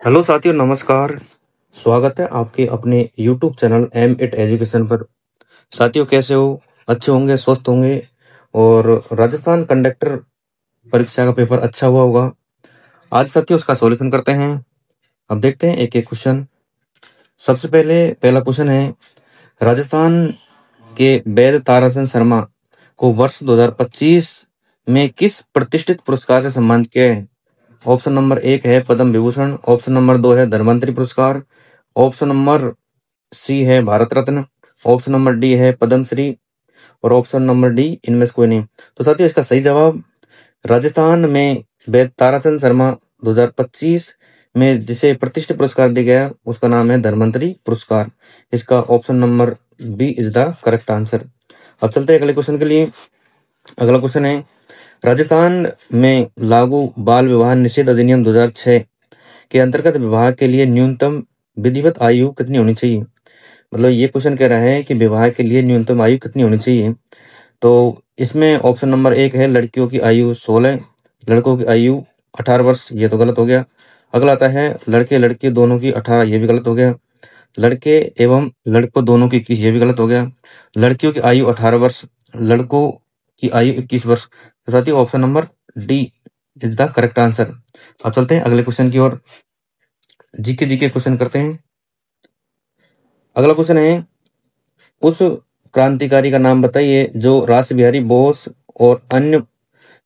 Hello साथियों, नमस्कार। स्वागत है आपके अपने YouTube channel M it education पर। साथियों, कैसे हो? अच्छे होंगे, स्वस्थ होंगे। और राजस्थान कंडक्टर परीक्षा का पेपर अच्छा हुआ होगा। आज साथियों उसका सॉल्यूशन करते हैं। अब देखते हैं एक एक क्वेश्चन। सबसे पहले पहला क्वेश्चन है, राजस्थान के वैद ताराचंद शर्मा को वर्ष 2025 में किस प्रतिष्ठित पुरस्कार से सम्मानित किया है? ऑप्शन नंबर 1 है पद्म विभूषण, ऑप्शन नंबर 2 है धन्वंतरी पुरस्कार, ऑप्शन नंबर सी है Bharat Ratna, option number D है पद्मश्री और ऑप्शन नंबर डी इनमें से कोई नहीं। तो साथियों इसका सही जवाब, राजस्थान में वैद ताराचंद शर्मा 2025 में जिसे प्रतिष्ठित पुरस्कार दिया गया उसका नाम है धन्वंतरी पुरस्कार। इसका option number B is the correct answer. अब चलते हैं अगले क्वेश्चन के लिए। अगला क्वेश्चन है, राजस्थान में लागू बाल विवाह निषेध अधिनियम 2006 के अंतर्गत विवाह के लिए न्यूनतम विधिवत आयु कितनी होनी चाहिए? मतलब ये क्वेश्चन कह रहा है कि विवाह के लिए न्यूनतम आयु कितनी होनी चाहिए। तो इसमें ऑप्शन नंबर 1 है लड़कियों की आयु 16, लड़कों की आयु 18 वर्ष, ये तो गलत हो गया। अगला आता है लड़के लड़की दोनों की 18, ये भी गलत हो गया। लड़के एवं लड़कों दोनों की 21, ये भी गलत हो गया। लड़कियों की आयु 18 वर्ष, लड़कों की आयु 21 वर्ष। तो साथियों option number D is the correct answer. अब चलते हैं अगले क्वेश्चन की ओर। जीके जीके क्वेश्चन करते हैं। अगला क्वेश्चन है, उस क्रांतिकारी का नाम बताइए जो रास बिहारी बोस और अन्य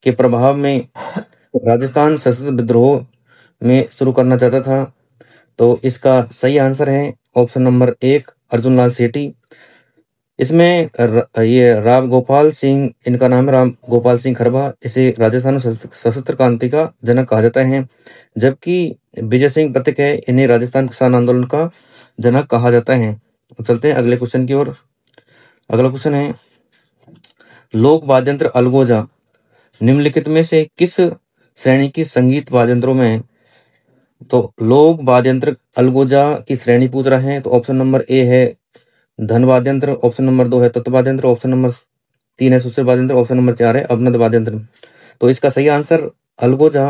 के प्रभाव में राजस्थान सशस्त्र विद्रोह में शुरू करना चाहता था। तो इसका सही आंसर है ऑप्शन नंबर 1 अर्जुन लाल सेठी। इसमें ये राम गोपाल सिंह, इनका नाम है राम गोपाल सिंह खरबा। इसे राजस्थान सशस्त्र क्रांति का जनक कहा जाता है, जबकि विजय सिंह पथिक है, इन्हें राजस्थान किसान आंदोलन का जनक कहा जाता है। अब चलते हैं अगले क्वेश्चन की ओर। अगला क्वेश्चन है, लोक वाद्य यंत्र अलगोजा निम्नलिखित में से किस श्रेणी की संगीत वाद्य यंत्रों में है? तो लोक वाद्य यंत्र अलगोजा की श्रेणी पूछ रहा है। तो ऑप्शन नंबर ए है धन वाद्य यंत्र, ऑप्शन नंबर 2 है तत्व वाद्य यंत्र, ऑप्शन नंबर 3 है सुश्रुत वाद्य यंत्र, ऑप्शन नंबर 4 है अवनद वाद्य यंत्र। तो इसका सही आंसर अलगोजा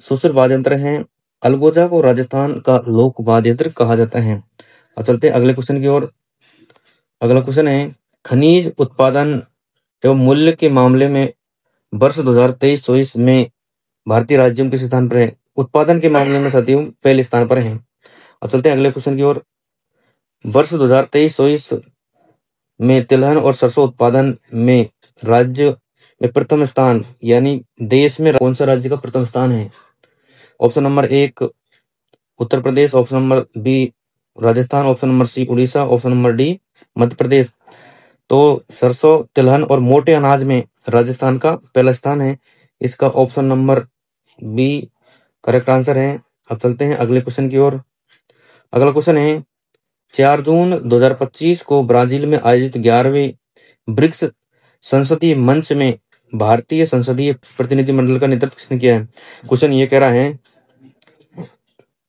सुश्रुत वाद्य यंत्र है। अलगोजा को राजस्थान का लोक वाद्य यंत्र कहा जाता है। अब चलते हैं अगले क्वेश्चन की ओर। अगला क्वेश्चन है, खनिज उत्पादन एवं मूल्य के मामले में वर्ष 2023-24 में भारतीय राज्यों किस स्थान पर है? उत्पादन के मामले में साथियों पहले स्थान पर है। अब चलते हैं अगले क्वेश्चन की ओर। वर्ष 2023-24 में तिलहन और सरसों उत्पादन में राज्य में प्रथम स्थान, यानी देश में कौन सा राज्य का प्रथम स्थान है? Option number 1 Uttar Pradesh, option number B Rajasthan, option number C Orissa, option number D Madhya Pradesh. तो सरसों तिलहन और मोटे अनाज में राजस्थान का पहला स्थान है। इसका option number B correct answer है। अब चलते हैं अगले क्वेश्चन की ओर। अगला क्वेश्चन है, 4 जून 2025 को ब्राजील में आयोजित 11वें ब्रिक्स संसदीय मंच में भारतीय संसदीय प्रतिनिधिमंडल का नेतृत्व किसने किया है? क्वेश्चन ये कह रहा है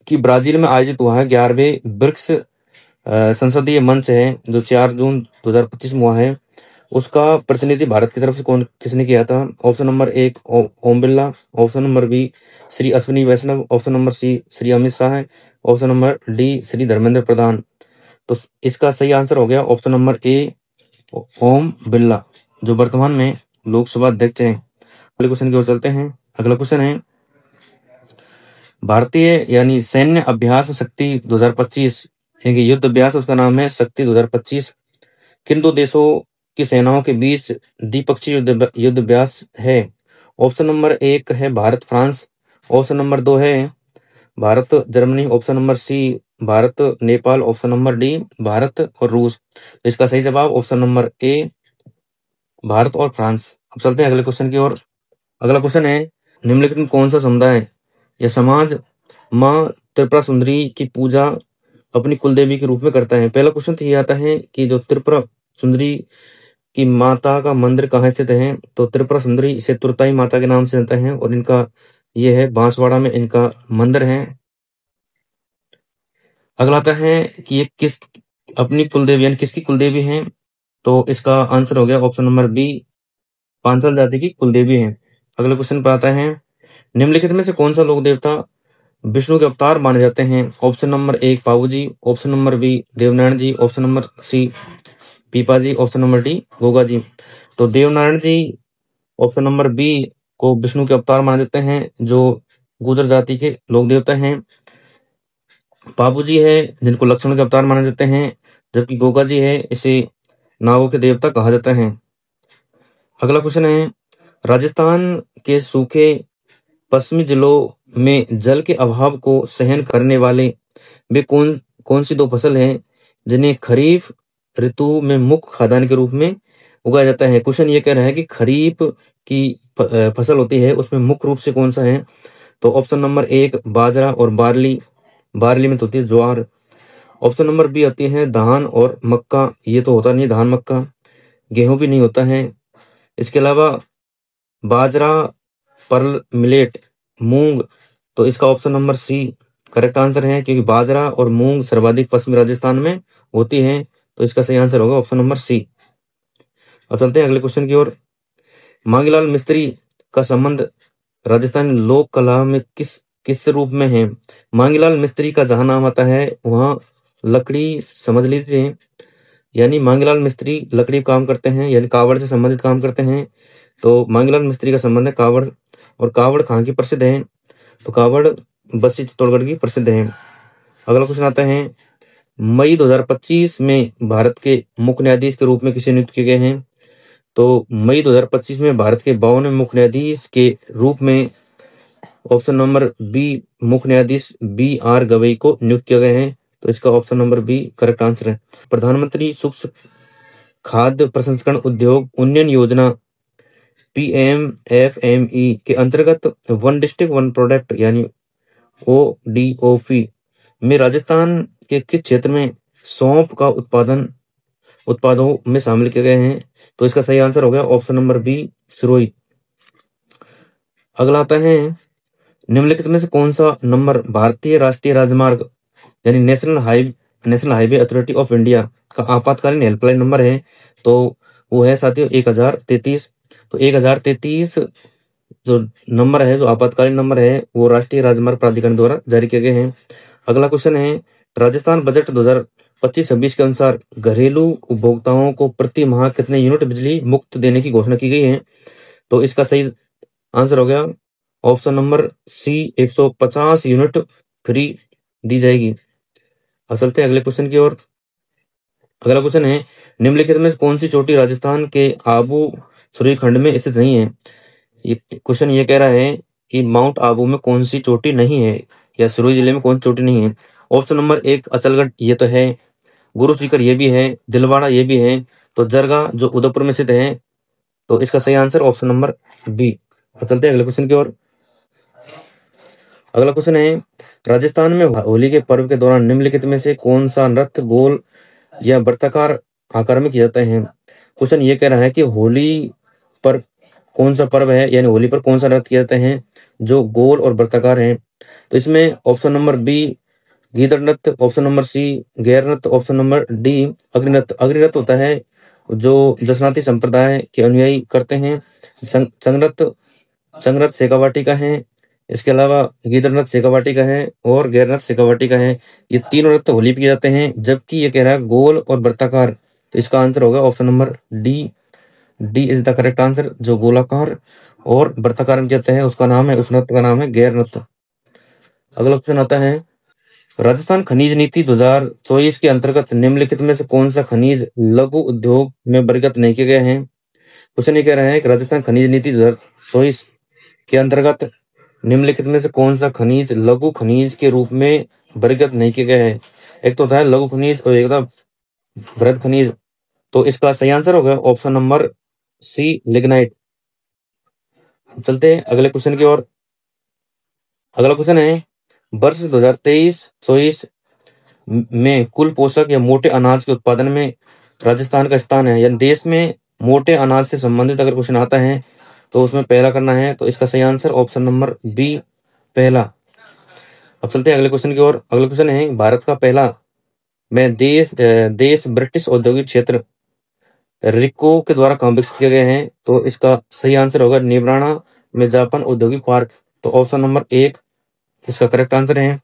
कि ब्राजील में आयोजित हुआ है 11वें ब्रिक्स संसदीय मंच है जो 4 जून 2025 में हुआ है, उसका प्रतिनिधि भारत की तरफ से कौन किसने किया था? Option number 1 Om Birla, option number B Shri Ashwini Vaishnaw, option number C Shri Amit Shah है, option number D Shri Dharmendra Pradhan. तो इसका सही आंसर हो गया option number A Om Birla, जो वर्तमान में लोकसभा अध्यक्ष हैं। अगले क्वेश्चन की ओर चलते हैं। अगला क्वेश्चन है, भारतीय यानी सैन्य अभ्यास शक्ति 2025, एक युद्ध अभ्यास उसका नाम है शक्ति 2025, किन दो देशों की सेनाओं के बीच द्विपक्षीय युद्ध अभ्यास है? ऑप्शन नंबर 1 है भारत फ्रांस, ऑप्शन नंबर 2 है Bharat Germany, option number C Bharat Nepal, option number D Bharat और रूस। तो इसका सही जवाब ऑप्शन नंबर ए भारत और फ्रांस। अब चलते हैं अगले क्वेश्चन की ओर। अगला क्वेश्चन है, निम्नलिखित में कौन सा समुदाय या समाज माँ त्रिपुरा सुंदरी की पूजा अपनी कुलदेवी के रूप में करता है? पहला क्वेश्चन तो ये आता है कि जो त्रिपुरा सुंदरी की माता का मंदिर कहाँ स्थित है? तो त्रिपुरा सुंदरी इसे तुरताई माता के नाम से जानते हैं और इनका ये है बांसवाड़ा में इनका मंदिर है। अगला आता है कि ये किस अपनी कुलदेवी यानी किसकी कुलदेवी है? तो इसका आंसर हो गया ऑप्शन नंबर बी पांचाल जाति की कुलदेवी है। अगले क्वेश्चन पर आता है, निम्नलिखित में से कौन सा लोक देवता विष्णु के अवतार माने जाते हैं? ऑप्शन नंबर 1 पाबू जी, ऑप्शन नंबर बी देवनारायण जी, ऑप्शन नंबर सी पीपा जी, option number D Goga ji. तो देवनारायण जी ऑप्शन नंबर बी को विष्णु के अवतार माने जाते हैं, जो गुर्जर जाति के लोक देवता हैं। पाबू जी है जिनको लक्ष्मण के अवतार माने जाते हैं, जबकि गोगा जी है इसे नागों के देवता कहा जाता है। अगला क्वेश्चन है, राजस्थान के सूखे पश्चिमी जिलों में जल के अभाव को सहन करने वाले वे कौन कौन सी दो फसल हैं जिन्हें खरीफ ऋतु में मुख्य खाद्यान्न के रूप में उगाया जाता है? क्वेश्चन ये कह रहा है कि खरीफ की फसल होती है उसमें मुख्य रूप से कौन सा है? तो ऑप्शन नंबर 1 बाजरा और बार्ली, बार्ली में तो होती है ज्वार। ऑप्शन नंबर बी आती है धान और मक्का, ये तो होता नहीं धान मक्का। गेहूं भी नहीं होता है। इसके अलावा बाजरा, पर्ल मिलेट, मूंग, तो इसका option number C correct answer है, क्योंकि बाजरा और मूंग सर्वाधिक पश्चिमी राजस्थान में होती है, तो इसका सही आंसर होगा ऑप्शन नंबर सी। अब चलते हैं अगले क्वेश्चन की ओर। मांगीलाल मिस्त्री का संबंध राजस्थानी लोक कला में किस किस रूप में है? मांगीलाल मिस्त्री का जहां नाम आता है वहां लकड़ी समझ लीजिए, यानी मांगीलाल मिस्त्री लकड़ी काम करते हैं, यानी कावड़ से संबंधित काम करते हैं। तो मांगीलाल मिस्त्री का संबंध है कावड़, और कावड़ कहाँ की प्रसिद्ध है? तो कावड़ बस्सी चित्तौड़गढ़ की प्रसिद्ध है। अगला क्वेश्चन आता है, मई 2025 में भारत के मुख्य न्यायाधीश के रूप में किसे नियुक्त किए गए हैं? तो मई 2025 में भारत के 52वें मुख्य न्यायाधीश के रूप में ऑप्शन नंबर बी मुख्य न्यायाधीश BR गवई को नियुक्त किया गया है, तो इसका option number B correct answer है। प्रधानमंत्री सूक्ष्म खाद्य प्रसंस्करण उद्योग उन्नयन योजना PMFME के अंतर्गत वन डिस्ट्रिक्ट वन प्रोडक्ट यानी ODOP में राजस्थान के किस क्षेत्र में सौंफ का उत्पादों में शामिल किए गए हैं? तो इसका सही आंसर हो गया ऑप्शन नंबर बी सिरोही। अगला आता है, निम्नलिखित में से कौन सा नंबर भारतीय राष्ट्रीय राजमार्ग यानी national highway authority of India का आपातकालीन हेल्पलाइन नंबर है? तो वो है साथियों 1033। तो 1033 जो नंबर है, जो आपातकालीन नंबर है, वो राष्ट्रीय राजमार्ग प्राधिकरण द्वारा जारी किए गए हैं। अगला क्वेश्चन है, राजस्थान बजट 2025-26 के अनुसार घरेलू उपभोक्ताओं को प्रति माह कितने यूनिट बिजली मुफ्त देने की घोषणा की गई है? तो इसका सही आंसर हो गया option number C 150 unit free दी जाएगी। अब चलते हैं अगले क्वेश्चन की ओर। अगला क्वेश्चन है, निम्नलिखित में से कौन सी चोटी राजस्थान के आबू सुरई खंड में स्थित नहीं है? ये क्वेश्चन ये कह रहा है कि माउंट आबू में कौन सी चोटी नहीं है, या सिरोही जिले में कौन सी चोटी नहीं है? ऑप्शन नंबर 1 अचलगढ़ ये तो है, गुरु शिखर ये भी है, दिलवाड़ा ये भी है, तो जरगा जो उदयपुर में स्थित है, तो इसका सही आंसर ऑप्शन नंबर बी। तो चलते हैं अगले क्वेश्चन की ओर। अगला क्वेश्चन है, राजस्थान में होली के पर्व के दौरान निम्नलिखित में से कौन सा नृत्य गोल या वृत्ताकार आकार में किया जाता है? क्वेश्चन ये कह रहा है कि होली पर कौन सा पर्व है, यानी होली पर कौन सा नृत्य किया जाता है जो गोल और वृत्ताकार है? तो इसमें ऑप्शन नंबर बी गीदड़ नृत्य, ऑप्शन नंबर सी गैर नृत्य, ऑप्शन नंबर डी अग्निनृत्य। अग्निनृत्य होता है जो जसनाती संप्रदाय के अनुयायी करते हैं। संगनृत्य शेखावाटी का है, इसके अलावा गीदड़ नृत्य शेखावाटी का है, और गैर नृत्य शेखावाटी का है। ये तीनों नृत्य होली पे किए जाते हैं, जबकि ये कह रहा है गोल और वृत्ताकार, तो इसका आंसर होगा option number D is the correct answer. जो गोलाकार और वृत्ताकार में कहते हैं उसका नाम है, उस नृत्य का नाम है गैर नृत्य। अगला क्वेश्चन आता है, राजस्थान खनिज नीति 2024 के अंतर्गत निम्नलिखित में से कौन सा खनिज लघु उद्योग में वर्गीकृत नहीं किए गए हैं? क्वेश्चन ये कह रहा है कि राजस्थान खनिज नीति 2024 के अंतर्गत निम्नलिखित में से कौन सा खनिज लघु खनिज के रूप में वर्गीकृत नहीं किए गए हैं? एक तो होता है लघु खनिज और एक होता वृहद खनिज, तो इसका सही आंसर होगा ऑप्शन नंबर सी लिग्नाइट। चलते हैं अगले क्वेश्चन की ओर। अगला क्वेश्चन है, वर्ष 2023-24 में कुल पोषक या मोटे अनाज के उत्पादन में राजस्थान का स्थान है, यानी देश में मोटे अनाज से संबंधित अगर क्वेश्चन आता है तो उसमें पहला करना है, तो इसका सही आंसर ऑप्शन नंबर बी पहला। अब चलते हैं अगले क्वेश्चन की ओर। अगला क्वेश्चन है, भारत का पहला में देश ब्रिटिश औद्योगिक क्षेत्र रिको के द्वारा कहाँ विकसित किए गए हैं? तो इसका सही आंसर होगा निब्राना में जापान औद्योगिक पार्क, तो ऑप्शन नंबर 1 इसका करेक्ट आंसर है।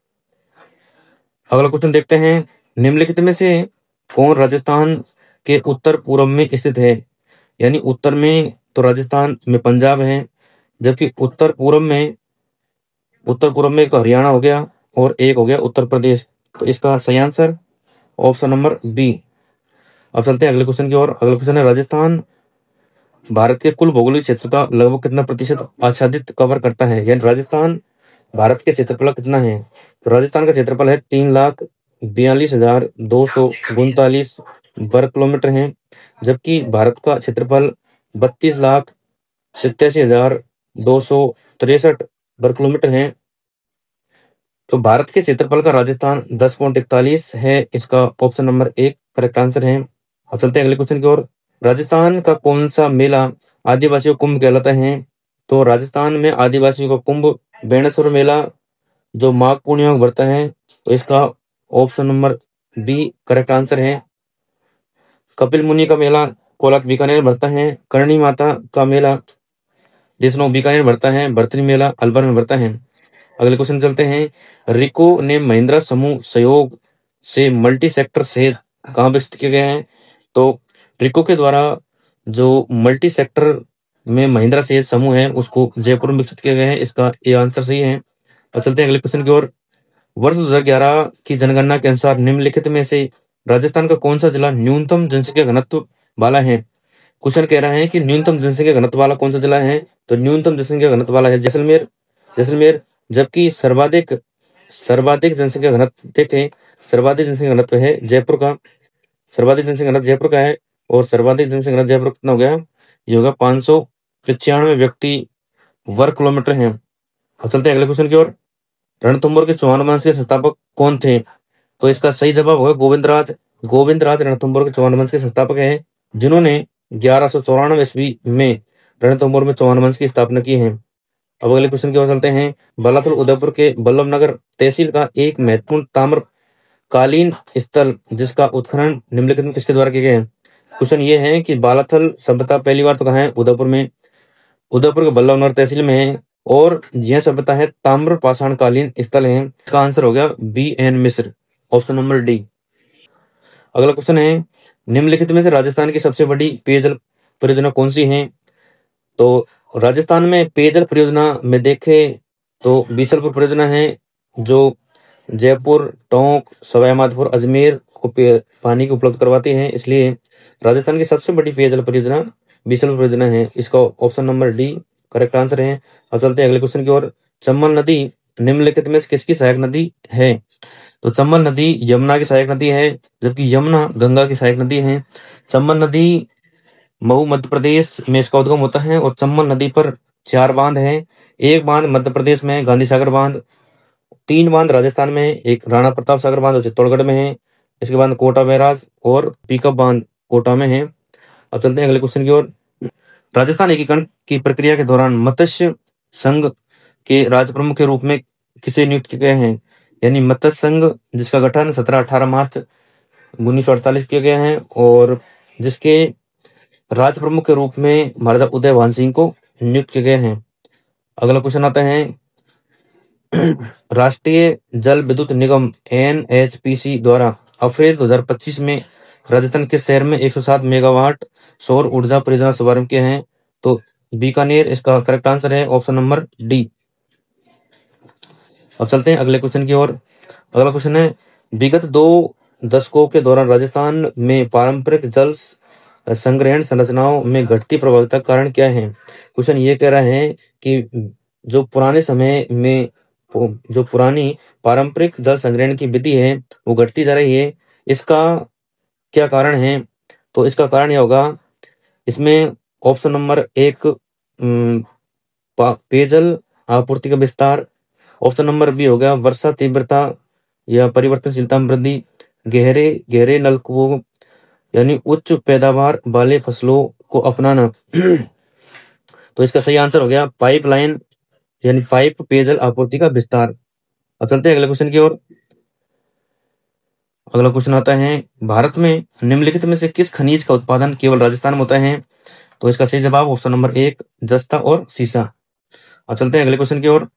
अगला क्वेश्चन देखते हैं, निम्नलिखित में से कौन राजस्थान के उत्तर पूर्व में स्थित है? यानी उत्तर में तो राजस्थान में पंजाब है, जबकि उत्तर पूर्व में एक तो हरियाणा हो गया और एक हो गया उत्तर प्रदेश। तो इसका सही आंसर ऑप्शन नंबर बी। अब चलते हैं अगले क्वेश्चन की ओर। अगला क्वेश्चन है, राजस्थान भारत के कुल भौगोलिक क्षेत्र का लगभग कितना प्रतिशत आच्छादित कवर करता है? यानी राजस्थान भारत के क्षेत्रफल कितना है? तो राजस्थान का क्षेत्रफल है 3,42,239 वर्ग किलोमीटर है, जबकि भारत का क्षेत्रफल 32,87,263 वर्ग किलोमीटर है। तो भारत के क्षेत्रफल का राजस्थान 10.41 है। इसका ऑप्शन नंबर 1 करेक्ट आंसर है। अब चलते हैं अगले क्वेश्चन की ओर। राजस्थान का कौन सा मेला आदिवासियों कुंभ कहलाता है? तो राजस्थान में आदिवासियों का कुंभ बेणेश्वर मेला जो माघ पूर्णिमा को बढ़ता है। तो इसका option number B correct answer है। कपिल मुनि का मेला कोलात बीकानेर बढ़ता है। करणी माता का मेला जिसनो बीकानेर बढ़ता है। भरतरी मेला अलवर में बढ़ता है। अगले क्वेश्चन चलते हैं, रिको ने महिंद्रा समूह सहयोग से मल्टी सेक्टर सेज कहाँ विकसित किए गए हैं? तो रिको के द्वारा जो मल्टी सेक्टर में महिंद्रा सेज समूह है उसको जयपुर में विकसित किया गया है। इसका ये आंसर सही है। और चलते हैं अगले क्वेश्चन की ओर। वर्ष 2011 की जनगणना के अनुसार निम्नलिखित में से राजस्थान का कौन सा जिला न्यूनतम जनसंख्या घनत्व वाला है? क्वेश्चन कह रहा है कि न्यूनतम जनसंख्या घनत्व वाला कौन सा जिला है? तो न्यूनतम जनसंख्या घनत्व वाला है जैसलमेर। जबकि सर्वाधिक सर्वाधिक जनसंख्या घनत्व देखें, सर्वाधिक जनसंख्या घनत्व है जयपुर का। सर्वाधिक जनसंख्या घनत्व जयपुर का है और सर्वाधिक जनसंख्या घनत्व जयपुर कितना हो गया? ये होगा 595 व्यक्ति वर्ग किलोमीटर है। अब चलते हैं अगले क्वेश्चन की ओर। रणथंभौर के चौहान वंश के संस्थापक कौन थे? तो इसका सही जवाब होगा गोविंदराज रणथंभौर के चौहान वंश के संस्थापक हैं, जिन्होंने 1194 ईस्वी में रणथंभौर में चौहान वंश की स्थापना की है। अब अगले क्वेश्चन की ओर चलते हैं। बलाथल उदयपुर के बल्लभनगर तहसील का एक महत्वपूर्ण ताम्रकालीन स्थल जिसका उत्खनन निम्नलिखित में किसके द्वारा किया गया है? क्वेश्चन ये है कि बालाथल सभ्यता पहली बार तो कहाँ है? उदयपुर में। उदयपुर के बल्लभनगर तहसील में है और यह सभ्यता है ताम्र पाषाणकालीन स्थल है। इसका आंसर हो गया BN मिश्र, ऑप्शन नंबर डी। अगला क्वेश्चन है, निम्नलिखित में से राजस्थान की सबसे बड़ी पेयजल परियोजना कौन सी है? तो राजस्थान में पेयजल परियोजना में देखें तो बीसलपुर परियोजना है जो जयपुर, टोंक, सवाईमाधोपुर, अजमेर को पानी की उपलब्ध करवाती है। इसलिए राजस्थान की सबसे बड़ी पेयजल परियोजना बीसलपुर परियोजना है। इसका option number D correct answer है। अब चलते हैं अगले क्वेश्चन की ओर। चंबल नदी निम्नलिखित में से किसकी सहायक नदी है? तो चंबल नदी यमुना की सहायक नदी है, जबकि यमुना गंगा की सहायक नदी है। चंबल नदी मऊ मध्य प्रदेश में इसका उद्गम होता है और चंबल नदी पर 4 बांध हैं। एक बांध मध्य प्रदेश में गांधी सागर बांध, 3 बांध राजस्थान में, एक राणा प्रताप सागर बांध चित्तौड़गढ़ में है। इसके बाद कोटा बैराज और पीकअप बांध कोटा में है। अब चलते हैं अगले क्वेश्चन की ओर। राजस्थान एकीकरण की प्रक्रिया के दौरान मत्स्य संघ के राज्य प्रमुख के रूप में किसे नियुक्त किए गए हैं? यानी मत्स्य संघ जिसका गठन 17-18 मार्च 1948 किया गया है और जिसके राज्य प्रमुख के रूप में महाराजा उदयभान सिंह को नियुक्त किए गए हैं। अगला क्वेश्चन आता है, राष्ट्रीय जल विद्युत निगम NHPC द्वारा अप्रैल 2025 में राजस्थान के शहर में 107 मेगावाट सौर ऊर्जा परियोजना शुभारंभ किया है। तो बीकानेर इसका करेक्ट आंसर है, ऑप्शन नंबर डी। अब चलते हैं अगले क्वेश्चन की ओर। अगला क्वेश्चन है, विगत 2 दशकों के दौरान राजस्थान में पारंपरिक जल संग्रहण संरचनाओं में घटती प्रभावता का कारण क्या है? क्वेश्चन ये कह रहा है कि जो पुराने समय में जो पुरानी पारंपरिक जल संग्रहण की विधि है वो घटती जा रही है, इसका क्या कारण है? तो इसका कारण यह होगा, इसमें ऑप्शन नंबर 1 पेयजल आपूर्ति का विस्तार, ऑप्शन नंबर बी हो गया वर्षा तीव्रता या परिवर्तनशीलता में वृद्धि, गहरे गहरे नलकूपों यानी उच्च पैदावार वाले फसलों को अपनाना। तो इसका सही आंसर हो गया पाइपलाइन यानी पाइप पेयजल आपूर्ति का विस्तार। अब चलते हैं अगले क्वेश्चन की ओर। अगला क्वेश्चन आता है, भारत में निम्नलिखित में से किस खनिज का उत्पादन केवल राजस्थान में होता है? तो इसका सही जवाब ऑप्शन नंबर 1 जस्ता और सीसा। अब चलते हैं अगले क्वेश्चन की ओर।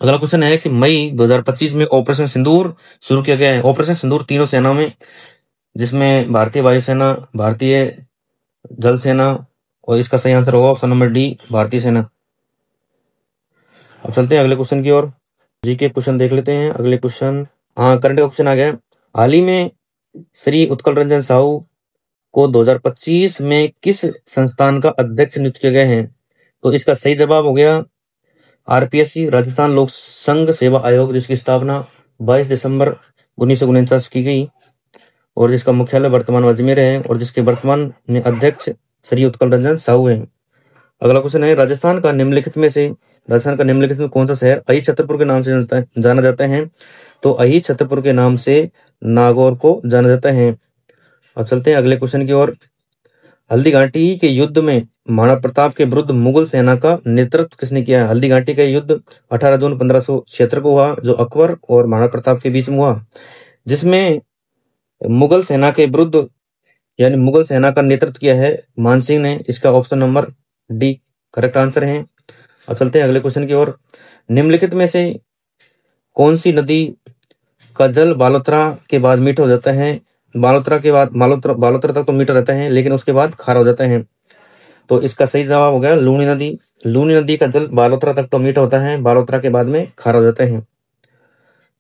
अगला क्वेश्चन है कि मई 2025 में ऑपरेशन सिंदूर शुरू किया गया है। ऑपरेशन सिंदूर तीनों सेना में, जिसमें भारतीय वायुसेना, भारतीय जल सेना, और इसका सही आंसर होगा ऑप्शन नंबर डी, भारतीय सेना। अब चलते हैं अगले क्वेश्चन की ओर। जी के क्वेश्चन देख लेते हैं। अगले क्वेश्चन, हाँ, करंट का क्वेश्चन आ गया। हाल ही में श्री उत्कल रंजन साहू को 2025 में किस संस्थान का अध्यक्ष नियुक्त किया गया है? तो इसका सही जवाब हो गया आरपीएससी, राजस्थान लोक संघ सेवा आयोग, जिसकी स्थापना 22 दिसंबर 1949 की गई और जिसका मुख्यालय वर्तमान में अजमेर है और जिसके वर्तमान में अध्यक्ष श्री उत्कल रंजन साहू है। अगला क्वेश्चन है, राजस्थान का निम्नलिखित में कौन सा शहर अही छतरपुर के नाम से जाना जाता है? तो अही छतरपुर के नाम से नागौर को जाना जाता है। अब चलते हैं अगले क्वेश्चन की ओर। हल्दी घाटी के युद्ध में महाराणा प्रताप के विरुद्ध मुगल सेना का नेतृत्व किसने किया है? हल्दी घाटी का युद्ध 18 जून 1576 को हुआ, जो अकबर और महाराणा प्रताप के बीच में हुआ, जिसमें मुगल सेना के विरुद्ध यानी मुगल सेना का नेतृत्व किया है मानसिंह ने। इसका option number D correct answer है। अब चलते हैं अगले क्वेश्चन की ओर। निम्नलिखित में से कौन सी नदी का जल बालोतरा के बाद मीठा हो जाता है? बालोतरा तक तो मीठा रहता है, लेकिन उसके बाद खारा हो जाता है। तो इसका सही जवाब हो गया लूनी नदी। लूनी नदी का जल बालोतरा तक तो मीठा होता है, बालोतरा के बाद में खारा हो जाता है।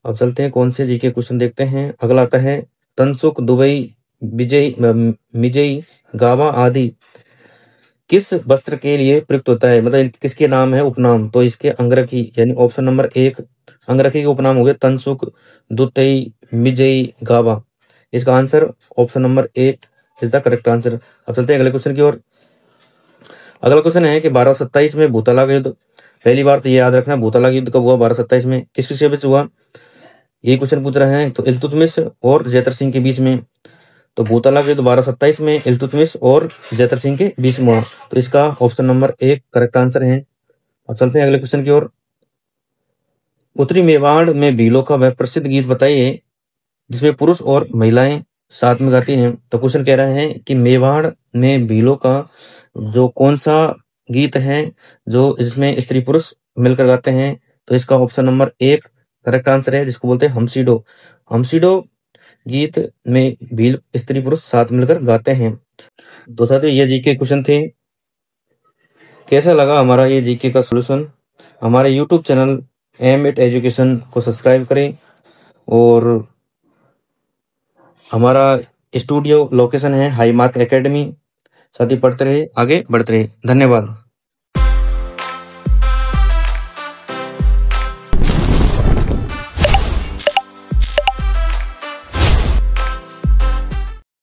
अब चलते हैं कौन से जीके क्वेश्चन देखते हैं। अगला आता है, तनसुख, दुबई, मिजई, गावा आदि किस वस्त्र के लिए प्रयुक्त होता है? मतलब किसके नाम है उपनाम? तो इसके अंगरखी यानी ऑप्शन नंबर एक, अंगरखी के उपनाम हो गए तनसुख, दुतई, मिजई, गावा। इसका आंसर ऑप्शन नंबर एक इज द करेक्ट आंसर। अब चलते हैं अगले क्वेश्चन की ओर। अगला क्वेश्चन है कि 1227 में भूतला का युद्ध, पहली बार तो ये याद रखना, भूतला का युद्ध कब हुआ? 1227 में। किसके बीच हुआ? यही क्वेश्चन पूछ रहे हैं। तो इल्तुतमिश और जैतर सिंह के बीच में। तो भूतला के युद्ध 1227 में इल्तुतमिश और जैतर सिंह के बीच में हुआ। तो इसका ऑप्शन नंबर एक करेक्ट आंसर है। अब चलते हैं अगले क्वेश्चन की ओर। उत्तरी मेवाड़ में भीलों का वह प्रसिद्ध गीत बताइए जिसमें पुरुष और महिलाएं साथ में गाती हैं। तो क्वेश्चन कह रहा है कि मेवाड़ में भीलों का जो कौन सा गीत है जो इसमें स्त्री पुरुष मिलकर गाते हैं? तो इसका ऑप्शन नंबर एक करेक्ट आंसर है, जिसको बोलते हैं हमसीडो। हमसीडो गीत में भील स्त्री पुरुष साथ मिलकर गाते हैं। तो साथियों, ये जीके क्वेश्चन थे। कैसा लगा हमारा ये जीके का सॉल्यूशन? हमारे यूट्यूब चैनल एम8 एजुकेशन को सब्सक्राइब करें और हमारा स्टूडियो लोकेशन है हाई मार्क एकेडमी। साथ ही पढ़ते रहे, आगे बढ़ते रहे। धन्यवाद।